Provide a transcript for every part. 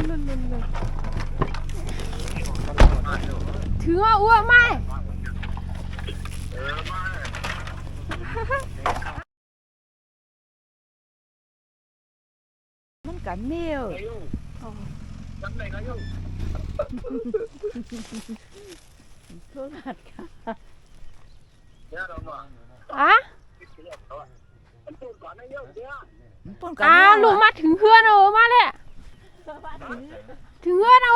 ลุนถือว่าอ้วกไหมมันกันเมียวโทรศัพท์ค่ะลุงมาถึงเพื่อนเอามาเลยถึงเพื่อนเอา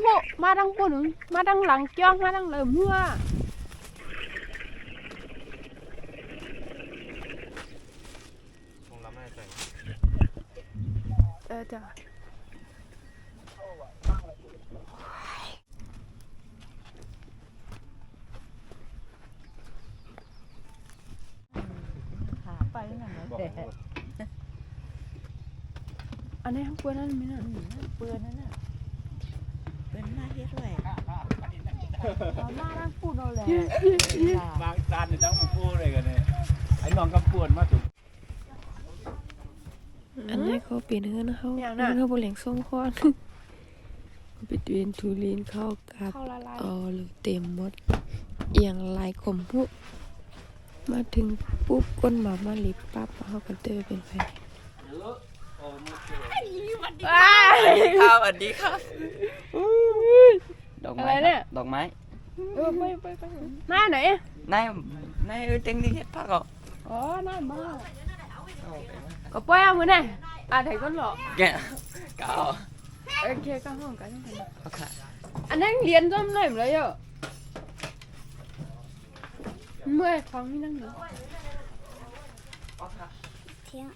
โมมาดังปุ่นมาดังหลังจ้องมาดังเหลิมหัวจ้ะไปนั่นแหละอันนี้ทั้งเปื้อนนั่นไม่น่ะ เปื้อนนั่นน่ะเป็นหน้าเฮ็ดด้วยหน้าร่างปูนเอาแหละบางจานเนี่ยจังพูดเลยกันเนี่ยไอ้น้องก็ปวดมาถูกอันนี้เขาเปลี่ยนเงินเขาอันนี้เขาบริเวณส่งคอนปิดเวียนทูลีนเข้ากับหรือเต็มหมดเอียงลายขมพุมาถึงปุ๊บก้นหมาลิบปั๊บเขาก็เดินเป็นไปครับสวัสดีครับดอกไม้เนี่ยดอกไม้ไปหน้าไหนนายเต็งที่เฮ็ดพักอ่ะอ๋อหน้ามาก็ป้เอามือไหนถ่ายก้นหลอกแกเก่าโอเคก็ห้องกันทั้งนั้นโอเคอันนั้นเรียนต้มเลยเลยอ่ะเมื่อฟังนี่นั่งอยู่เที่ยง